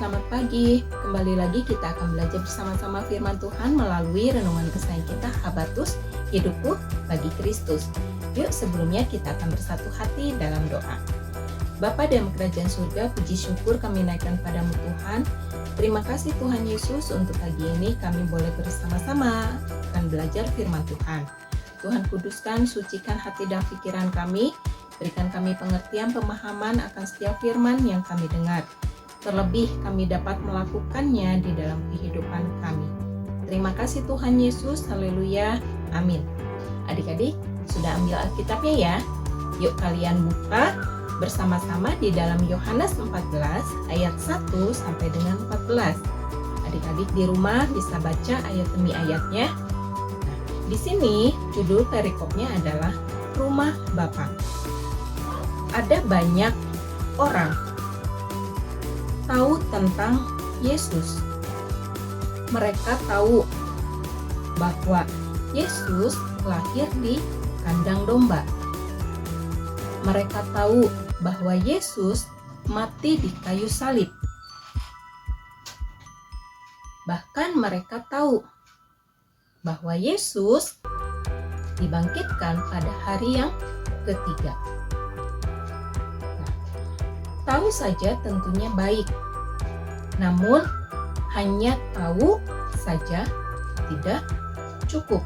Selamat pagi, kembali lagi kita akan belajar bersama-sama firman Tuhan melalui renungan kesayangan kita Habatus, hidupku bagi Kristus. Yuk sebelumnya kita akan bersatu hati dalam doa. Bapa dalam kerajaan surga, puji syukur kami naikkan padamu Tuhan. Terima kasih Tuhan Yesus untuk pagi ini kami boleh bersama-sama akan belajar firman Tuhan. Tuhan kuduskan, sucikan hati dan pikiran kami, berikan kami pengertian pemahaman akan setiap firman yang kami dengar. Terlebih kami dapat melakukannya di dalam kehidupan kami. Terima kasih Tuhan Yesus, haleluya, amin. Adik-adik, sudah ambil Alkitabnya ya? Yuk kalian buka bersama-sama di dalam Yohanes 14 ayat 1 sampai dengan 14. Adik-adik di rumah bisa baca ayat demi ayatnya. Nah, di sini judul perikopnya adalah Rumah Bapa. Ada banyak orang tahu tentang Yesus. Mereka tahu bahwa Yesus lahir di kandang domba. Mereka tahu bahwa Yesus mati di kayu salib. Bahkan mereka tahu bahwa Yesus dibangkitkan pada hari yang ketiga. Tahu saja tentunya baik, namun hanya tahu saja tidak cukup.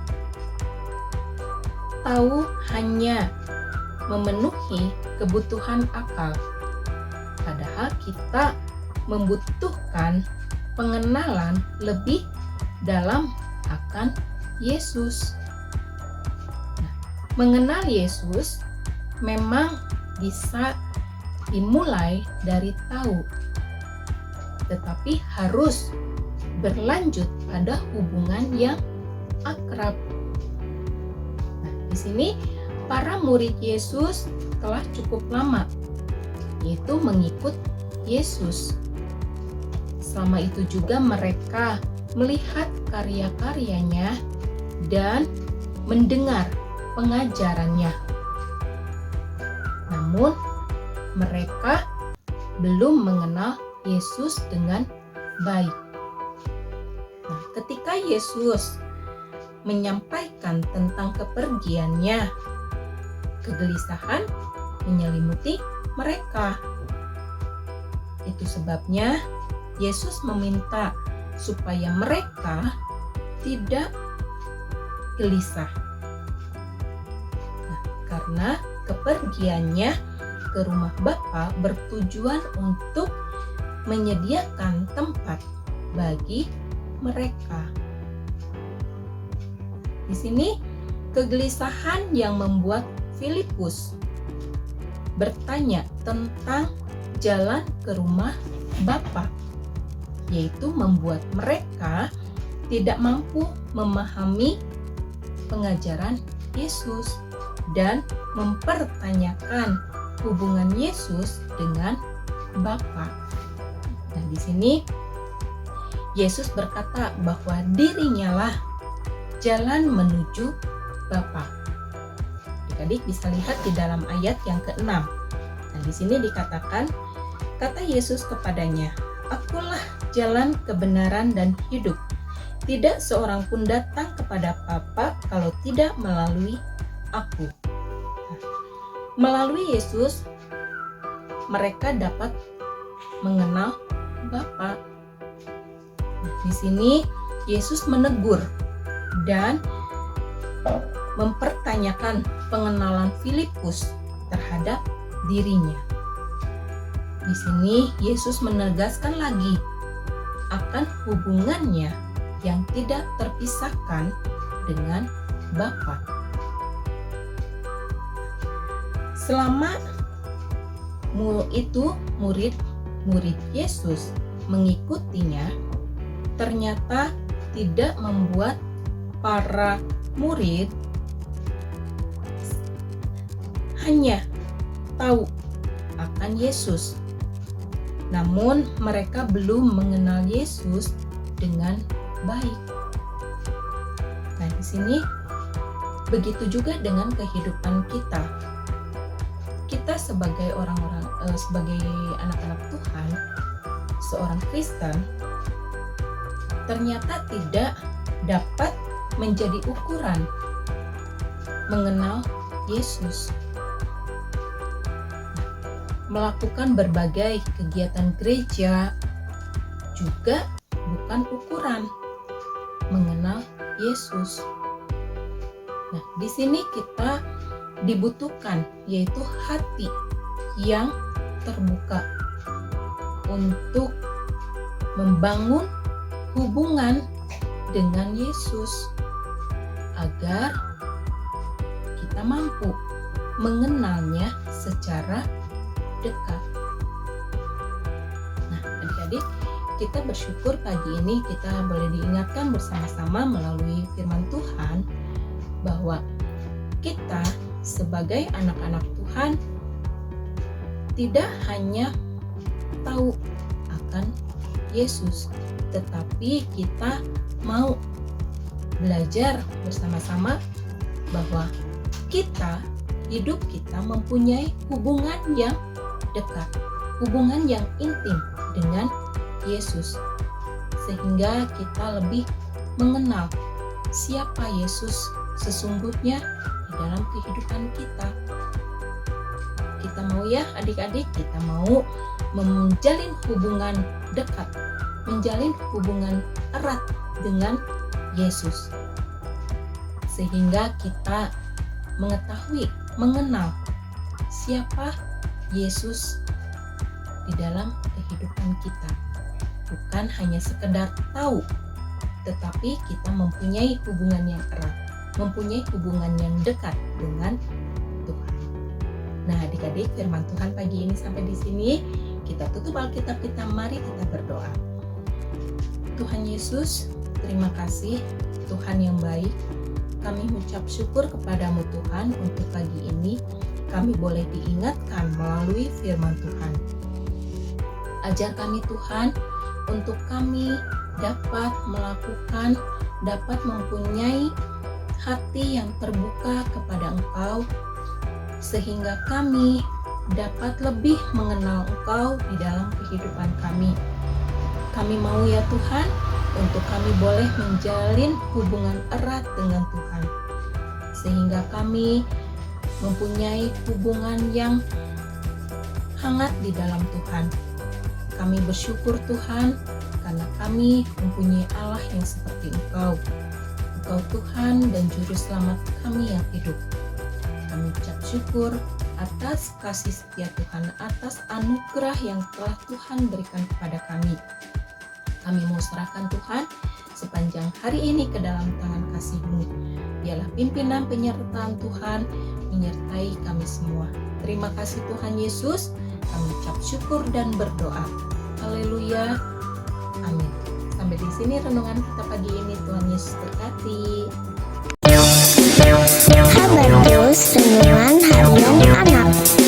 Tahu hanya memenuhi kebutuhan akal, padahal kita membutuhkan pengenalan lebih dalam akan Yesus. Nah, mengenal Yesus memang bisa dimulai dari tahu, tetapi harus berlanjut pada hubungan yang akrab. Nah, di sini para murid Yesus telah cukup lama, yaitu mengikut Yesus. Selama itu juga mereka melihat karya-karyanya dan mendengar pengajarannya. Namun mereka belum mengenal Yesus dengan baik. Nah, ketika Yesus menyampaikan tentang kepergiannya, kegelisahan menyelimuti mereka. Itu sebabnya Yesus meminta supaya mereka tidak gelisah. Nah, karena kepergiannya ke rumah Bapa bertujuan untuk menyediakan tempat bagi mereka. Di sini kegelisahan yang membuat Filipus bertanya tentang jalan ke rumah Bapa, yaitu membuat mereka tidak mampu memahami pengajaran Yesus dan mempertanyakan hubungan Yesus dengan Bapa. Nah, di sini Yesus berkata bahwa dirinya lah jalan menuju Bapa. Adik-adik bisa lihat di dalam ayat yang ke-6. Nah, di sini dikatakan, kata Yesus kepadanya, "Akulah jalan, kebenaran dan hidup. Tidak seorang pun datang kepada Bapa kalau tidak melalui Aku." Melalui Yesus, mereka dapat mengenal Bapa. Nah, di sini Yesus menegur dan mempertanyakan pengenalan Filipus terhadap dirinya. Di sini Yesus menegaskan lagi akan hubungannya yang tidak terpisahkan dengan Bapa. Selama itu murid Yesus mengikutinya, ternyata tidak membuat para murid hanya tahu akan Yesus, namun mereka belum mengenal Yesus dengan baik. Nah, di sini begitu juga dengan kehidupan kita. Kita sebagai orang-orang, sebagai anak-anak Tuhan, seorang Kristen ternyata tidak dapat menjadi ukuran mengenal Yesus. Melakukan berbagai kegiatan gereja juga bukan ukuran mengenal Yesus. Nah, di sini kita dibutuhkan yaitu hati yang terbuka untuk membangun hubungan dengan Yesus agar kita mampu mengenalnya secara dekat. Nah, adik-adik, kita bersyukur pagi ini kita boleh diingatkan bersama-sama melalui firman Tuhan bahwa kita sebagai anak-anak Tuhan tidak hanya tahu akan Yesus, tetapi kita mau belajar bersama-sama bahwa hidup kita mempunyai hubungan yang dekat, hubungan yang intim dengan Yesus, sehingga kita lebih mengenal siapa Yesus sesungguhnya di dalam kehidupan kita. Kita mau ya adik-adik, kita mau menjalin hubungan dekat, menjalin hubungan erat dengan Yesus, sehingga kita mengetahui, mengenal siapa Yesus di dalam kehidupan kita. Bukan hanya sekedar tahu, tetapi kita mempunyai hubungan yang erat, mempunyai hubungan yang dekat dengan Tuhan. Nah, adik-adik, firman Tuhan pagi ini sampai di sini. Kita tutup Alkitab kita, mari kita berdoa. Tuhan Yesus, terima kasih Tuhan yang baik. Kami mengucap syukur kepadamu Tuhan untuk pagi ini kami boleh diingatkan melalui firman Tuhan. Ajar kami Tuhan untuk kami dapat melakukan, dapat mempunyai hati yang terbuka kepada Engkau, sehingga kami dapat lebih mengenal Engkau di dalam kehidupan kami. Kami mau ya Tuhan, untuk kami boleh menjalin hubungan erat dengan Tuhan, sehingga kami mempunyai hubungan yang hangat di dalam Tuhan. Kami bersyukur Tuhan, karena kami mempunyai Allah yang seperti Engkau. Engkau Tuhan dan Juru Selamat kami yang hidup. Kami ucap syukur atas kasih setia Tuhan, atas anugerah yang telah Tuhan berikan kepada kami. Kami mau serahkan Tuhan sepanjang hari ini ke dalam tangan kasih-Mu. Biarlah pimpinan penyertaan Tuhan menyertai kami semua. Terima kasih Tuhan Yesus. Kami ucap syukur dan berdoa. Haleluya. Amin. Sampai di sini renungan kita pagi ini. Tuhan Yesus berkati. Habatus Renungan Harian Anak.